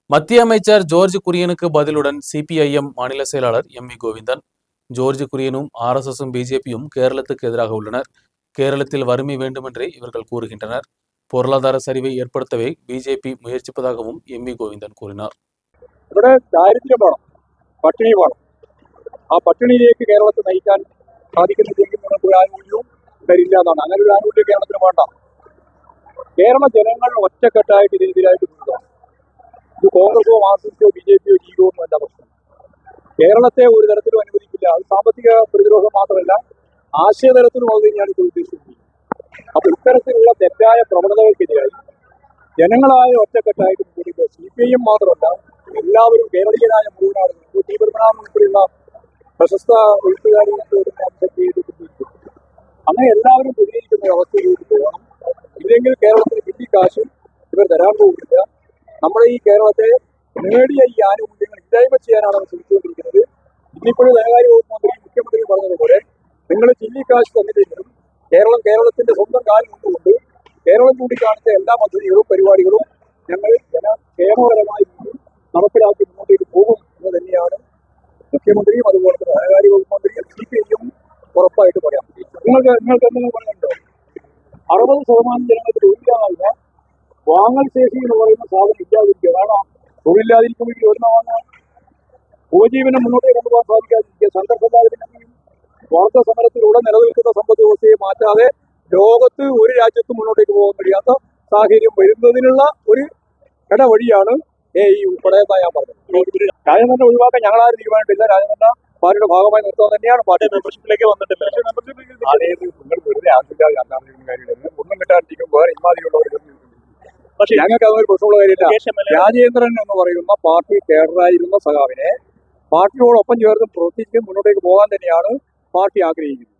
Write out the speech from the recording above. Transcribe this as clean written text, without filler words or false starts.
மத்திய அமைச்சர் George குரியனுக்கு பதிலுடன் CPIM மாநில செயலாளர் எம்.வி. கோவிந்தன். ஜோர்ஜ் குரியனும் ஆர்எஸ்எஸும் பிஜேபியும் கேரளத்துக்கு எதிராக உள்ளனர். கேரளத்தில் வறுமை வேண்டுமென்றே இவர்கள் கூறுகின்றனர். பொருளாதார சரிவை ஏற்படுத்தவே பிஜேபി முயற்சிப்பதாகவும் எம்.வி. கோவிந்தൻ கூறினார். ഇവിടെ ദാരിദ്ര്യമാണ്, പട്ടിണിയുമാണ്. ആ പട്ടിണിയിലേക്ക് കേരളത്തെ നയിക്കാൻ സാധിക്കുന്നില്ലെങ്കിൽ നമുക്ക് ഒരു ആനുകൂല്യവും തരില്ല എന്നാണ്. അങ്ങനെ ഒരു ആനുകൂല്യം കേരളത്തിന് വേണ്ട. കേരള ജനങ്ങൾ ഒറ്റക്കെട്ടായിട്ട് ഇതിനെതിരായിട്ട് നിൽക്കണം. ഇത് കോൺഗ്രസോ മാർക്സിസ്റ്റോ ബിജെപിയോ ലീഗോ ഒന്നും അല്ല പ്രശ്നം. കേരളത്തെ ഒരു തരത്തിലും അനുവദിക്കില്ല. അത് സാമ്പത്തിക പ്രതിരോധം മാത്രമല്ല, ആശയതലത്തിലും അത് തന്നെയാണ് ഇത് ഉദ്ദേശിക്കുന്നത്. അപ്പൊ ഇത്തരത്തിലുള്ള തെറ്റായ പ്രവണതകൾക്കെതിരായി ജനങ്ങളായ ഒറ്റക്കെട്ടായിട്ട് മുന്നോട്ട് സിപിഐഎം മാത്രമല്ല, എല്ലാവരും കേരളീയരായ മുഴുവനാളുകൾ ടി പത്മനാഭൻ ഉൾപ്പെടെയുള്ള പ്രശസ്ത എഴുത്തുകാരികൾ അങ്ങനെ എല്ലാവരും പ്രതികരിക്കുന്ന ഒരു അവസ്ഥയിലേക്ക് പോകണം. ഇല്ലെങ്കിൽ കേരളത്തിന് കിട്ടി കാശും ഇവർ തരാൻ പോകുന്നില്ല. നമ്മുടെ ഈ കേരളത്തെ നേടിയ ഈ ആനുകൂല്യങ്ങൾ ഇല്ലായ്മ ചെയ്യാനാണ് അവർ ശ്രമിച്ചുകൊണ്ടിരിക്കുന്നത്. ഇന്നിപ്പോഴും ധനകാര്യ വകുപ്പ് മന്ത്രി മുഖ്യമന്ത്രി പറഞ്ഞതുപോലെ നിങ്ങൾ ചില്ലിക്കാശ് തന്നില്ലെങ്കിലും കേരളത്തിന്റെ സ്വന്തം കാര്യം കൊണ്ടുകൊണ്ട് കേരളം ചൂണ്ടിക്കാണിച്ച എല്ലാ പദ്ധതികളും പരിപാടികളും ഞങ്ങൾ ജനക്ഷേമപരമായി നടപ്പിലാക്കി മുന്നോട്ടേക്ക് പോകും എന്ന് തന്നെയാണ് മുഖ്യമന്ത്രിയും അതുപോലെ തന്നെ ധനകാര്യ വകുപ്പ് മന്ത്രിയും സിപിഐയും ഉറപ്പായിട്ട് പറയാം. നിങ്ങൾക്ക് എന്തെങ്കിലും പറയുന്നുണ്ടോ? 60% ജനങ്ങൾക്ക് തൊഴിലില്ലാതാവില്ല. വാങ്ങൽ ശേഷി എന്ന് പറയുന്ന സാധനം ഇല്ലാതിരിക്കുക. കാരണം തൊഴിലില്ലാതിരിക്കുമ്പോൾ വരുന്ന വാങ്ങാൻ ഉപജീവനം മുന്നോട്ടേക്ക് കൊണ്ടുപോകാൻ സാധിക്കാതിരിക്കുക. സംഘർഷമില്ലാതിരിക്കുകയും വാർത്താ സമരത്തിലൂടെ നിലനിൽക്കുന്ന സമ്പദ് വ്യവസ്ഥയെ മാറ്റാതെ ലോകത്ത് ഒരു രാജ്യത്തും മുന്നോട്ടേക്ക് പോകാൻ കഴിയാത്ത സാഹചര്യം വരുന്നതിനുള്ള ഒരു ഇടവഴിയാണ് ഈ ഉൾപ്പെടെ ഞാൻ പറഞ്ഞത്. രാജമന്ന ഒഴിവാക്കാൻ ഞങ്ങളാരും തീരുമാനിച്ചില്ല. രാജമന്ന പാർട്ടിയുടെ ഭാഗമായി നിർത്താൻ തന്നെയാണ് പാർട്ടി മെമ്പർഷിപ്പിലേക്ക് വന്നിട്ടില്ല. നിങ്ങൾ വെറുതെ ആവശ്യമില്ലാതെ കാര്യമില്ല. ഒന്നും കിട്ടാണ്ടിരിക്കുമ്പോൾ ഇമാതിരിയുള്ളവർക്ക് പക്ഷേ ഞങ്ങൾക്ക് അതൊരു പ്രശ്നമുള്ള കാര്യമില്ല. രാജേന്ദ്രൻ എന്ന് പറയുന്ന പാർട്ടി കേഡറായിരുന്ന സഖാവിനെ പാർട്ടിയോടൊപ്പം ചേർന്ന് പ്രവർത്തിച്ച് മുന്നോട്ടേക്ക് പോകാൻ തന്നെയാണ് പാർട്ടി ആഗ്രഹിക്കുന്നത്.